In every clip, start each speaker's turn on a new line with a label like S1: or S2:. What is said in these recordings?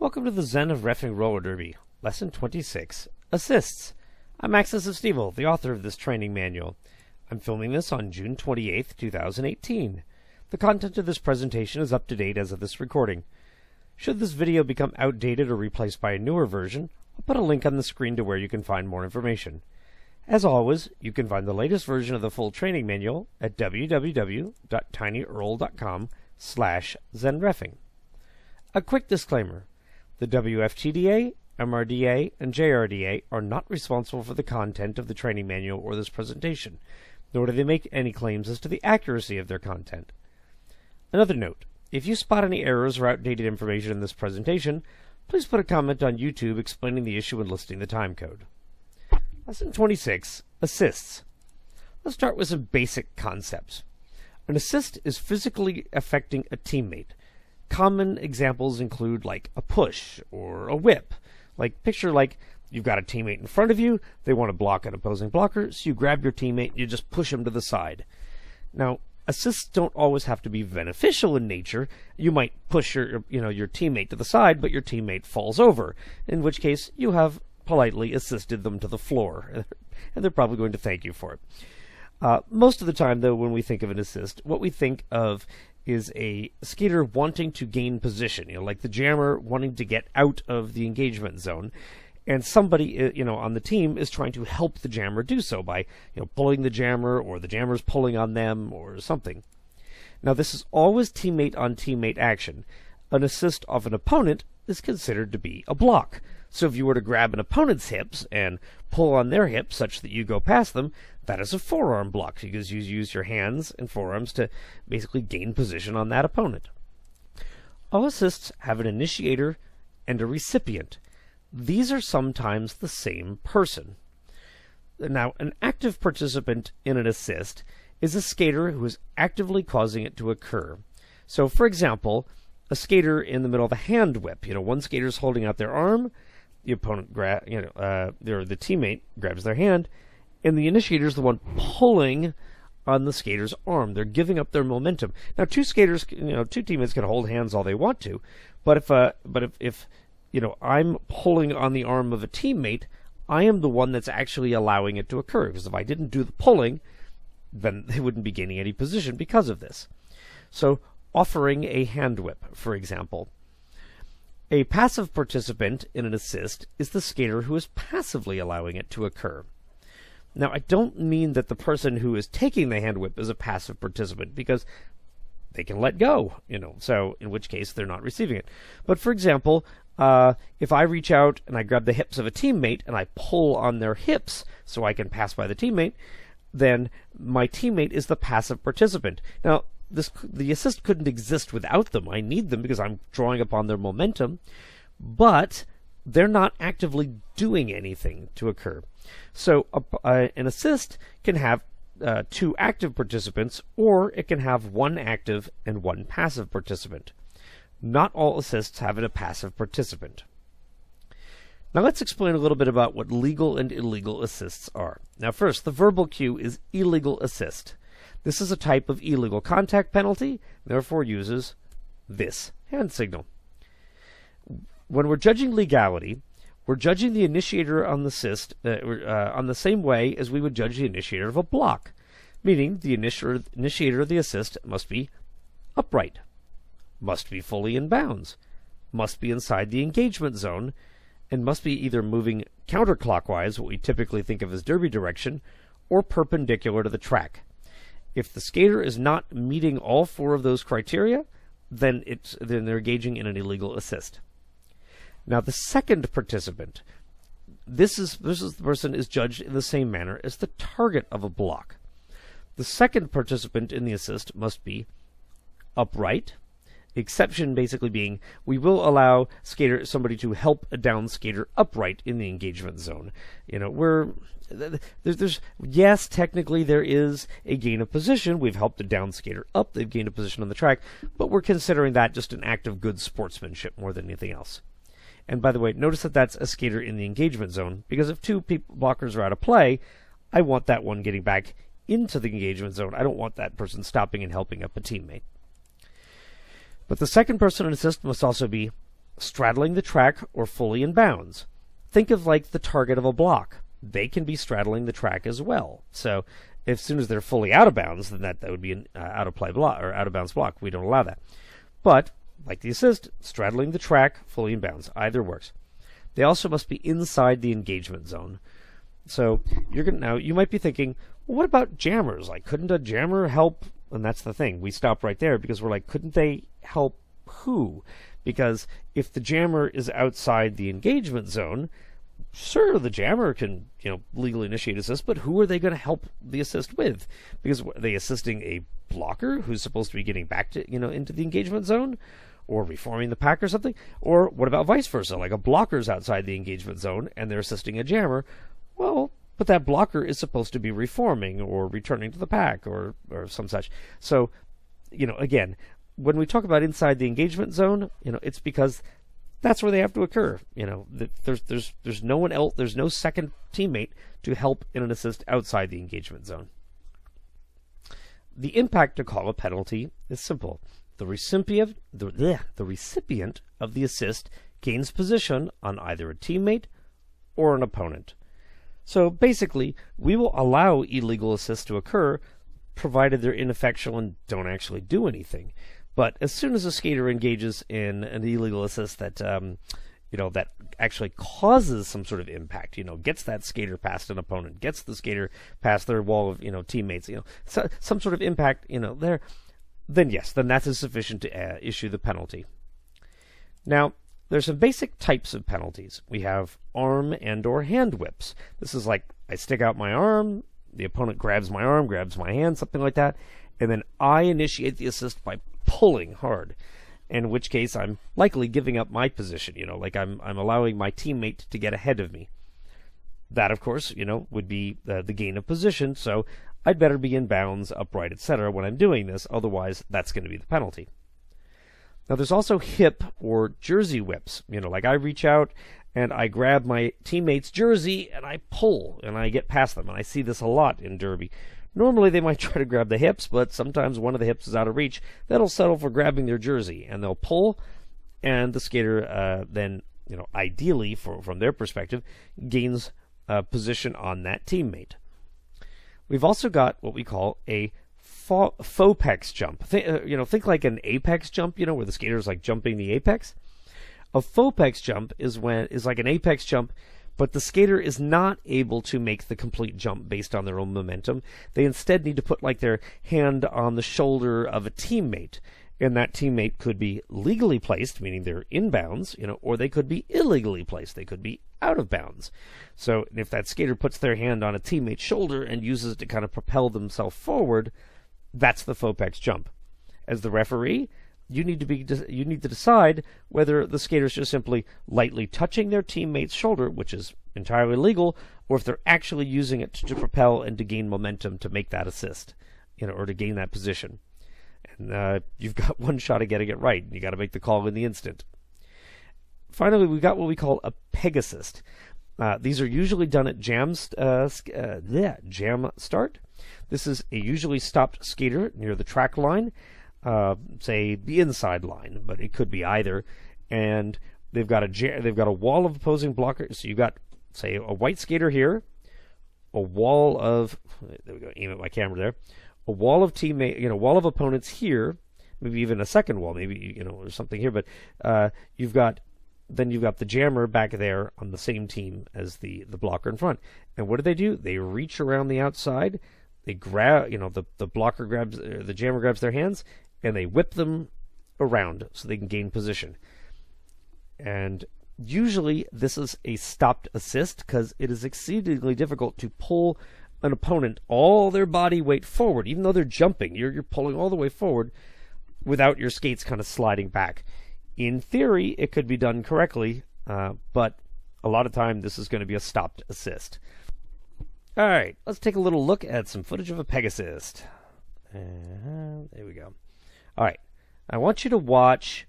S1: Welcome to the Zen of Reffing Roller Derby, Lesson 26, Assists. I'm Axis of Stevel, the author of this training manual. I'm filming this on June 28th, 2018. The content of this presentation is up to date as of this recording. Should this video become outdated or replaced by a newer version, I'll put a link on the screen to where you can find more information. As always, you can find the latest version of the full training manual at www.tinyurl.com/zenreffing. A quick disclaimer. The WFTDA, MRDA, and JRDA are not responsible for the content of the training manual or this presentation, nor do they make any claims as to the accuracy of their content. Another note, if you spot any errors or outdated information in this presentation, please put a comment on YouTube explaining the issue and listing the timecode. Lesson 26, Assists. Let's start with some basic concepts. An assist is physically affecting a teammate. Common examples include like a push or a whip. Picture you've got a teammate in front of you, they want to block an opposing blocker, so you grab your teammate and you just push him to the side. Now, assists don't always have to be beneficial in nature. You might push your teammate to the side, but your teammate falls over, in which case you have politely assisted them to the floor, and they're probably going to thank you for it. Most of the time, though, when we think of an assist, what we think of is a skater wanting to gain position, like the jammer wanting to get out of the engagement zone, and somebody, on the team is trying to help the jammer do so by, pulling the jammer, or the jammer's pulling on them, or something. Now, this is always teammate-on-teammate action. An assist of an opponent is considered to be a block. So if you were to grab an opponent's hips and pull on their hips such that you go past them, that is a forearm block, because you use your hands and forearms to basically gain position on that opponent. All assists have an initiator and a recipient. These are sometimes the same person. Now, an active participant in an assist is a skater who is actively causing it to occur. So, for example, a skater in the middle of a hand whip. One skater's holding out their arm, the opponent the teammate grabs their hand, and the initiator is the one pulling on the skater's arm. They're giving up their momentum. Now, two teammates can hold hands all they want to, but if I'm pulling on the arm of a teammate, I am the one that's actually allowing it to occur, because if I didn't do the pulling, then they wouldn't be gaining any position because of this. So, offering a hand whip, for example. A passive participant in an assist is the skater who is passively allowing it to occur. Now, I don't mean that the person who is taking the hand whip is a passive participant, because they can let go, so in which case they're not receiving it. But for example, if I reach out and I grab the hips of a teammate and I pull on their hips so I can pass by the teammate, then my teammate is the passive participant. Now, the assist couldn't exist without them. I need them because I'm drawing upon their momentum, but they're not actively doing anything to occur. So an assist can have two active participants, or it can have one active and one passive participant. Not all assists have a passive participant. Now let's explain a little bit about what legal and illegal assists are. Now first, the verbal cue is illegal assist. This is a type of illegal contact penalty, therefore uses this hand signal. When we're judging legality, we're judging the initiator on the assist on the same way as we would judge the initiator of a block, meaning the initiator of the assist must be upright, must be fully in bounds, must be inside the engagement zone, and must be either moving counterclockwise, what we typically think of as derby direction, or perpendicular to the track. If the skater is not meeting all four of those criteria, then they're engaging in an illegal assist. Now, the second participant, this person is judged in the same manner as the target of a block. The second participant in the assist must be upright. Exception basically being we will allow somebody to help a down skater upright in the engagement zone. Yes, technically there is a gain of position. We've helped a down skater up. They've gained a position on the track, but we're considering that just an act of good sportsmanship more than anything else. And by the way, notice that that's a skater in the engagement zone, because if two blockers are out of play, I want that one getting back into the engagement zone. I don't want that person stopping and helping up a teammate. But the second person in assist must also be straddling the track or fully in bounds. Think of like the target of a block. They can be straddling the track as well. So as soon as they're fully out of bounds, then that would be an out of play block or out of bounds block. We don't allow that. But like the assist, straddling the track, fully in bounds, either works. They also must be inside the engagement zone. So now you might be thinking, well, what about jammers? Like, couldn't a jammer help? And that's the thing. We stop right there because we're like, couldn't they help who? Because if the jammer is outside the engagement zone, sure, the jammer can, legally initiate assist, but who are they going to help the assist with? Because are they assisting a blocker who's supposed to be getting back to, into the engagement zone? Or reforming the pack or something? Or what about vice versa? Like a blocker's outside the engagement zone and they're assisting a jammer. Well, but that blocker is supposed to be reforming or returning to the pack or some such. So, again, when we talk about inside the engagement zone, it's because that's where they have to occur. There's no one else, there's no second teammate to help in an assist outside the engagement zone. The impact to call a penalty is simple. The recipient of the assist gains position on either a teammate or an opponent. So basically, we will allow illegal assists to occur, provided they're ineffectual and don't actually do anything. But as soon as a skater engages in an illegal assist that that actually causes some sort of impact, gets that skater past an opponent, gets the skater past their wall of teammates, so, some sort of impact, there, then yes, then that is sufficient to issue the penalty. Now, there's some basic types of penalties. We have arm and or hand whips. This is like I stick out my arm, the opponent grabs my arm, grabs my hand, something like that, and then I initiate the assist by pulling hard, in which case I'm likely giving up my position, like I'm allowing my teammate to get ahead of me. That, of course, would be the gain of position, so I'd better be in bounds, upright, etc. when I'm doing this, otherwise that's going to be the penalty. Now there's also hip or jersey whips, like I reach out and I grab my teammate's jersey and I pull and I get past them, and I see this a lot in derby. Normally they might try to grab the hips, but sometimes one of the hips is out of reach. That'll settle for grabbing their jersey, and they'll pull, and the skater then, ideally, from their perspective, gains position on that teammate. We've also got what we call a faux jump. Think like an apex jump, where the skater is like jumping the apex. A faux jump is like an apex jump, but the skater is not able to make the complete jump based on their own momentum. They instead need to put like their hand on the shoulder of a teammate, and that teammate could be legally placed, meaning they're in bounds, or they could be illegally placed. They could be out of bounds. So if that skater puts their hand on a teammate's shoulder and uses it to kind of propel themselves forward, that's the faux jump. As the referee, you need to decide whether the skater's just simply lightly touching their teammate's shoulder, which is entirely legal, or if they're actually using it to propel and to gain momentum to make that assist, or to gain that position. And you've got one shot at getting it right. You got to make the call in the instant. Finally, we've got what we call a pegassist. These are usually done at jam start. This is a usually stopped skater near the track line, say the inside line, but it could be either. And they've got a wall of opposing blockers. So you've got, say, a white skater here, a wall of, there we go, aim at my camera there, a wall of wall of opponents here, maybe even a second wall, maybe or something here. But you've got the jammer back there on the same team as the blocker in front. And what do? They reach around the outside. They grab, the blocker grabs, the jammer grabs their hands, and they whip them around so they can gain position. And usually this is a stopped assist because it is exceedingly difficult to pull an opponent all their body weight forward, even though they're jumping. You're pulling all the way forward without your skates kind of sliding back. In theory, it could be done correctly, but a lot of time this is going to be a stopped assist. All right, let's take a little look at some footage of a pegassist. There we go. All right, I want you to watch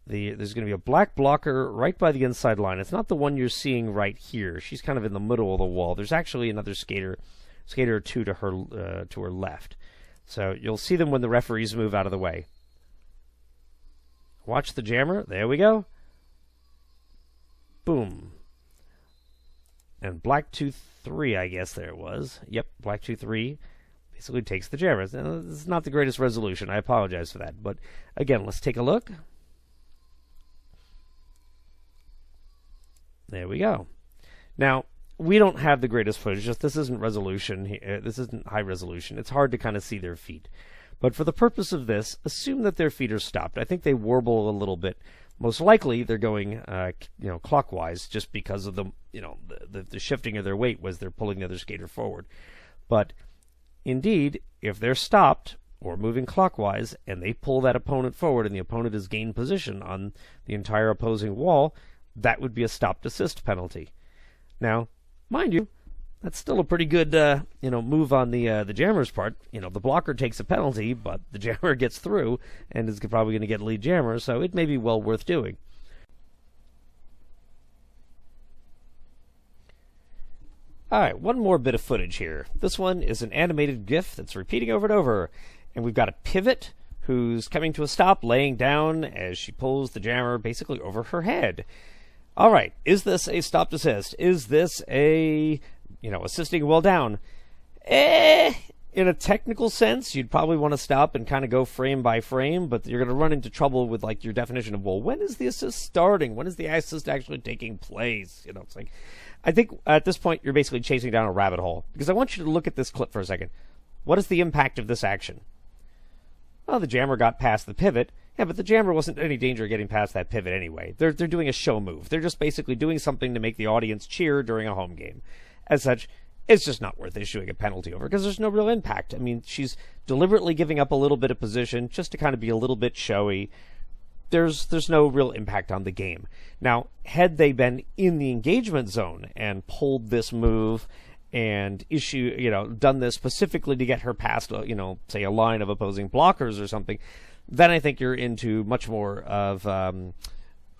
S1: there's going to be a black blocker right by the inside line. It's not the one you're seeing right here. She's kind of in the middle of the wall. There's actually another skater or two to her left. So you'll see them when the referees move out of the way. Watch the jammer. There we go. Boom. And black 2-3, I guess there it was. Yep, black 2-3 basically takes the jammers. Now, this is not the greatest resolution. I apologize for that. But again, let's take a look. There we go. Now, we don't have the greatest footage. This isn't resolution. This isn't high resolution. It's hard to kind of see their feet. But for the purpose of this, assume that their feet are stopped. I think they warble a little bit. Most likely, they're going, clockwise, just because of the shifting of their weight as they're pulling the other skater forward. But indeed, if they're stopped or moving clockwise and they pull that opponent forward and the opponent has gained position on the entire opposing wall, that would be a stopped assist penalty. Now, mind you, that's still a pretty good, move on the jammer's part. The blocker takes a penalty, but the jammer gets through and is probably going to get lead jammer, so it may be well worth doing. All right, one more bit of footage here. This one is an animated GIF that's repeating over and over, and we've got a pivot who's coming to a stop, laying down as she pulls the jammer basically over her head. All right, is this a stopped assist? Is this a assisting well down? In a technical sense, you'd probably want to stop and kind of go frame by frame, but you're going to run into trouble with like your definition of, well, when is the assist starting? When is the assist actually taking place? It's like, I think at this point you're basically chasing down a rabbit hole, because I want you to look at this clip for a second. What is the impact of this action? Well, the jammer got past the pivot. Yeah, but the jammer wasn't in any danger of getting past that pivot anyway. They're doing a show move. They're just basically doing something to make the audience cheer during a home game. As such, it's just not worth issuing a penalty over, because there's no real impact. I mean, she's deliberately giving up a little bit of position just to kind of be a little bit showy. There's no real impact on the game. Now, had they been in the engagement zone and pulled this move and done this specifically to get her past, say a line of opposing blockers or something, then I think you're into much more of a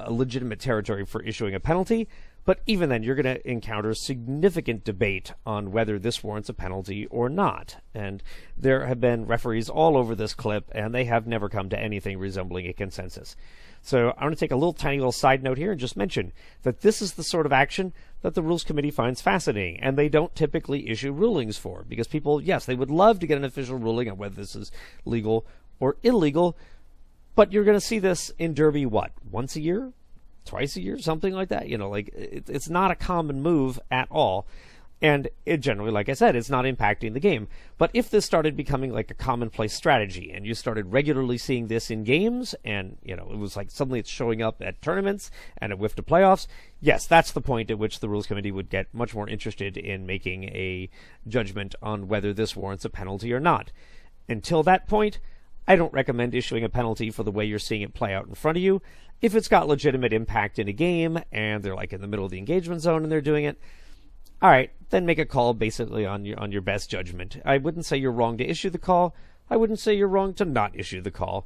S1: legitimate territory for issuing a penalty. But even then, you're going to encounter significant debate on whether this warrants a penalty or not. And there have been referees all over this clip, and they have never come to anything resembling a consensus. So I want to take a tiny little side note here and just mention that this is the sort of action that the Rules Committee finds fascinating, and they don't typically issue rulings for, because people, yes, they would love to get an official ruling on whether this is legal or illegal, but you're going to see this in Derby, once a year? Twice a year, something like that. It's not a common move at all. And it generally, like I said, it's not impacting the game. But if this started becoming like a commonplace strategy, and you started regularly seeing this in games, and, it was like suddenly it's showing up at tournaments and it whiffed to playoffs, yes, that's the point at which the Rules Committee would get much more interested in making a judgment on whether this warrants a penalty or not. Until that point, I don't recommend issuing a penalty for the way you're seeing it play out in front of you. If it's got legitimate impact in a game, and they're like in the middle of the engagement zone and they're doing it, all right, then make a call basically on your best judgment. I wouldn't say you're wrong to issue the call. I wouldn't say you're wrong to not issue the call.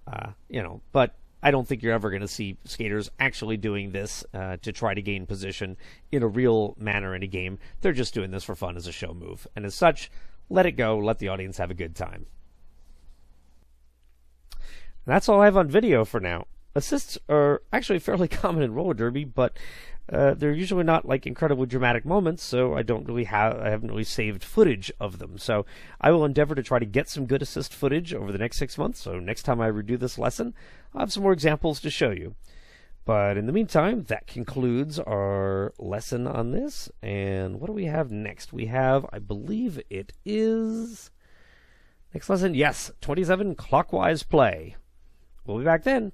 S1: But I don't think you're ever going to see skaters actually doing this to try to gain position in a real manner in a game. They're just doing this for fun as a show move. And as such, let it go. Let the audience have a good time. That's all I have on video for now. Assists are actually fairly common in roller derby, but they're usually not like incredibly dramatic moments, so I haven't really saved footage of them. So I will endeavor to try to get some good assist footage over the next 6 months, so next time I redo this lesson, I'll have some more examples to show you. But in the meantime, that concludes our lesson on this, and what do we have next? We have, I believe it is, next lesson, yes, 27 clockwise play. We'll be back then.